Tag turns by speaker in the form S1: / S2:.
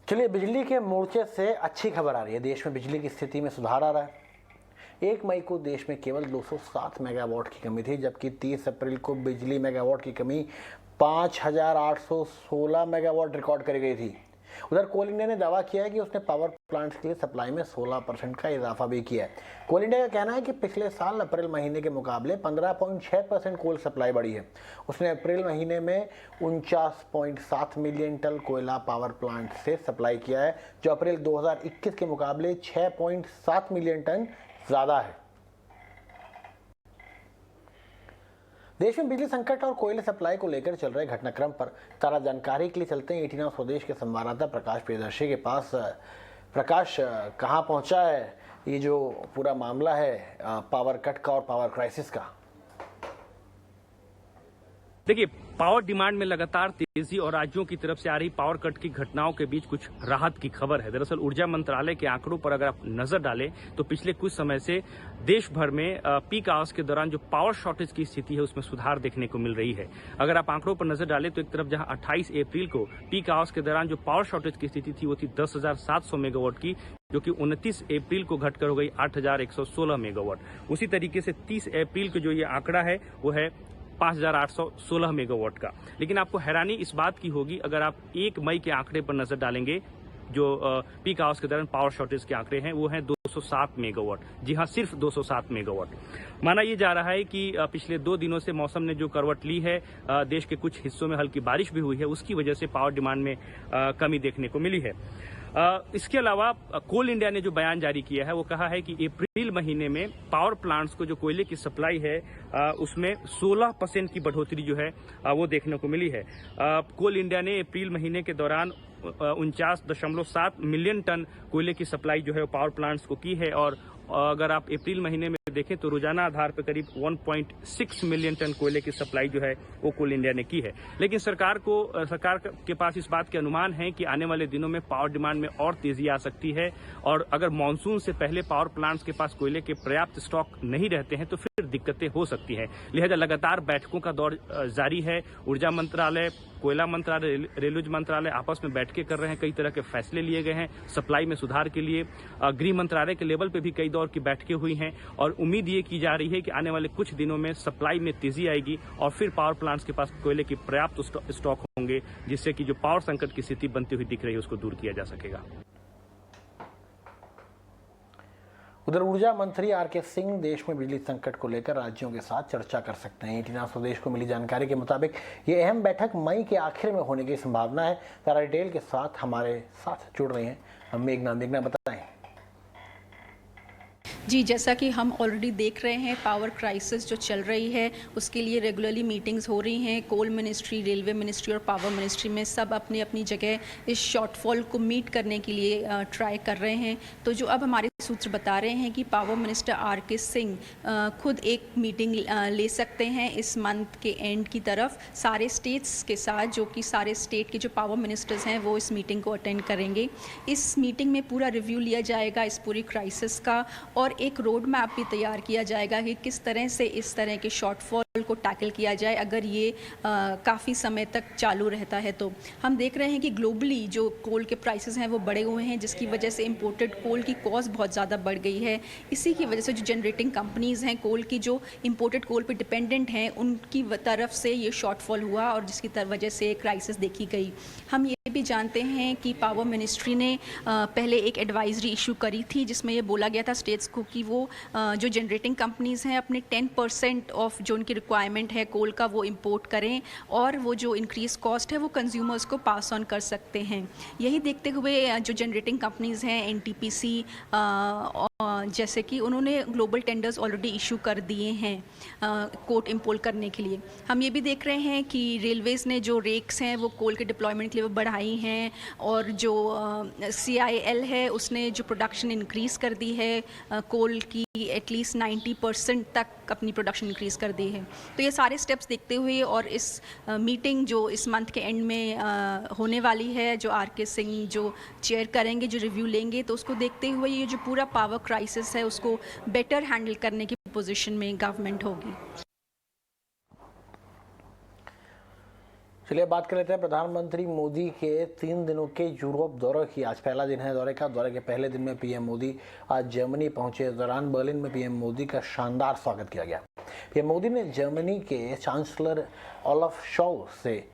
S1: चलिए, बिजली के मोर्चे से अच्छी खबर आ रही है। देश में बिजली की स्थिति में सुधार आ रहा है। 1 मई को देश में केवल 207 मेगावाट की कमी थी, जबकि 30 अप्रैल को बिजली मेगावाट की कमी 5,816 मेगावाट रिकॉर्ड करी गई थी। उधर कोल इंडिया ने दावा किया है कि उसने पावर प्लांट्स के लिए सप्लाई में 16% का इजाफा भी किया है। कोल इंडिया का कहना है कि पिछले साल अप्रैल महीने के मुकाबले 15.6% कोल सप्लाई बढ़ी है। उसने अप्रैल महीने में 49.7 मिलियन टन कोयला पावर प्लांट से सप्लाई किया है, जो अप्रैल 2021 के मुकाबले 6.7 मिलियन टन ज्यादा है। देश में बिजली संकट और कोयले सप्लाई को लेकर चल रहे घटनाक्रम पर ताजा जानकारी के लिए चलते हैं 18 स्वदेश के संवाददाता प्रकाश प्रियदर्शी के पास। प्रकाश, कहां पहुंचा है ये जो पूरा मामला है पावर कट का और पावर क्राइसिस का?
S2: देखिए, पावर डिमांड में लगातार तेजी और राज्यों की तरफ से आ रही पावर कट की घटनाओं के बीच कुछ राहत की खबर है। दरअसल ऊर्जा मंत्रालय के आंकड़ों पर अगर आप नजर डालें तो पिछले कुछ समय से देश भर में पीक आवर्स के दौरान जो पावर शॉर्टेज की स्थिति है उसमें सुधार देखने को मिल रही है। अगर आप आंकड़ों पर नजर डालें तो एक तरफ जहां 28 अप्रैल को पीक आवर्स के दौरान जो पावर शॉर्टेज की स्थिति थी वो थी 10,700 मेगावाट की, जो कि 29 अप्रैल को घटकर हो गई 8,116 मेगावाट। उसी तरीके से 30 अप्रैल को जो ये आंकड़ा है वो है 5,816 मेगावाट का। लेकिन आपको हैरानी इस बात की होगी अगर आप 1 मई के आंकड़े पर नजर डालेंगे, जो पीक आवर्स के दौरान पावर शॉर्टेज के आंकड़े हैं वो हैं 207 मेगावाट। जी हां, सिर्फ 207 मेगावाट। माना यह जा रहा है कि पिछले 2 दिनों से मौसम ने जो करवट ली है, देश के कुछ हिस्सों में हल्की बारिश भी हुई है, उसकी वजह से पावर डिमांड में कमी देखने को मिली है। इसके अलावा कोल इंडिया ने जो बयान जारी किया है वो कहा है कि अप्रैल महीने में पावर प्लांट्स को जो कोयले की सप्लाई है उसमें 16% की बढ़ोतरी जो है वो देखने को मिली है। कोल इंडिया ने अप्रैल महीने के दौरान 49.7 मिलियन टन कोयले की सप्लाई जो है वो पावर प्लांट्स को की है, और अगर आप अप्रैल महीने में देखें तो रोजाना आधार पर करीब 1.6 मिलियन टन कोयले की सप्लाई जो है वो कोल इंडिया ने की है। लेकिन सरकार के पास इस बात के अनुमान है कि आने वाले दिनों में पावर डिमांड में और तेजी आ सकती है, और अगर मानसून से पहले पावर प्लांट्स के पास कोयले के पर्याप्त स्टॉक नहीं रहते हैं तो फिर दिक्कतें हो सकती हैं। लिहाजा लगातार बैठकों का दौर जारी है। ऊर्जा मंत्रालय, कोयला मंत्रालय, रेलवे मंत्रालय आपस में बैठकें कर रहे हैं, कई तरह के फैसले लिए गए हैं सप्लाई में सुधार के लिए। गृह मंत्रालय के लेवल पे भी कई दौर की बैठकें हुई हैं, और उम्मीद ये की जा रही है कि आने वाले कुछ दिनों में सप्लाई में तेजी आएगी और फिर पावर प्लांट्स के पास कोयले की पर्याप्त स्टॉक होंगे, जिससे कि जो पावर संकट की स्थिति बनती हुई दिख रही है उसको दूर किया जा सकेगा।
S1: उधर ऊर्जा मंत्री आर.के. सिंह देश में बिजली संकट को लेकर राज्यों के साथ चर्चा कर सकते हैं। 18 स्वदेश को मिली जानकारी के मुताबिक ये अहम बैठक मई के आखिर में होने की संभावना है। तारा डिटेल के साथ हमारे साथ जुड़ रही हैं मेघना बताएं।
S3: जी, जैसा कि हम ऑलरेडी देख रहे हैं, पावर क्राइसिस जो चल रही है उसके लिए रेगुलरली मीटिंग्स हो रही हैं। कोल मिनिस्ट्री, रेलवे मिनिस्ट्री और पावर मिनिस्ट्री में सब अपनी अपनी जगह इस शॉर्टफॉल को मीट करने के लिए ट्राई कर रहे हैं। तो जो अब हमारे सूत्र बता रहे हैं कि पावर मिनिस्टर आर.के. सिंह खुद एक मीटिंग ले सकते हैं इस मंथ के एंड की तरफ सारे स्टेट्स के साथ, जो कि सारे स्टेट के जो पावर मिनिस्टर्स हैं वो इस मीटिंग को अटेंड करेंगे। इस मीटिंग में पूरा रिव्यू लिया जाएगा इस पूरी क्राइसिस का, और एक रोड मैप भी तैयार किया जाएगा कि किस तरह से इस तरह के शॉर्टफॉल को टैकल किया जाए अगर ये काफ़ी समय तक चालू रहता है। तो हम देख रहे हैं कि ग्लोबली जो कोल के प्राइसेस हैं वो बढ़े हुए हैं, जिसकी वजह से इंपोर्टेड कोल की कॉस्ट बहुत ज़्यादा बढ़ गई है। इसी की वजह से जो जनरेटिंग कंपनीज़ हैं कोल की, जो इंपोर्टेड कोल पे डिपेंडेंट हैं, उनकी तरफ से ये शॉर्टफॉल हुआ और जिसकी वजह से क्राइसिस देखी गई। हम ये भी जानते हैं कि पावर मिनिस्ट्री ने पहले एक एडवाइजरी इशू करी थी जिसमें ये बोला गया था स्टेट्स को कि वो जो जनरेटिंग कंपनीज़ हैं अपने 10% ऑफ जो उनकी रिक्वायरमेंट है कोल का वो इंपोर्ट करें, और वो जो इंक्रीज कॉस्ट है वो कंज्यूमर्स को पास ऑन कर सकते हैं। यही देखते हुए जो जनरेटिंग कंपनीज़ हैं एनटीपीसी जैसे कि उन्होंने ग्लोबल टेंडर्स ऑलरेडी इशू कर दिए हैं कोल इंपोर्ट करने के लिए। हम ये भी देख रहे हैं कि रेलवेज़ ने जो रेक्स हैं वो कोल के डिप्लॉयमेंट के लिए वो बढ़ाई हैं, और जो CIL है उसने जो प्रोडक्शन इंक्रीज़ कर दी है कोल की एटलीस्ट 90% तक अपनी प्रोडक्शन इंक्रीज़ कर दी है। तो ये सारे स्टेप्स देखते हुए और इस मीटिंग जो इस मंथ के एंड में होने वाली है, जो आर.के. सिंह जो चेयर करेंगे, जो रिव्यू लेंगे, तो उसको देखते हुए ये जो पूरा पावर क्राइसिस है उसको बेटर हैंडल करने की पोजीशन में गवर्नमेंट होगी।
S1: चलिए बात कर लेते हैं प्रधानमंत्री मोदी के 3 दिनों के यूरोप दौरे की। आज पहला दिन है दौरे का। दौरे के पहले दिन में पीएम मोदी आज जर्मनी पहुंचे। इस दौरान बर्लिन में पीएम मोदी का शानदार स्वागत किया गया। पीएम मोदी ने जर्मनी के चांसलर ओलाफ शॉल्ज से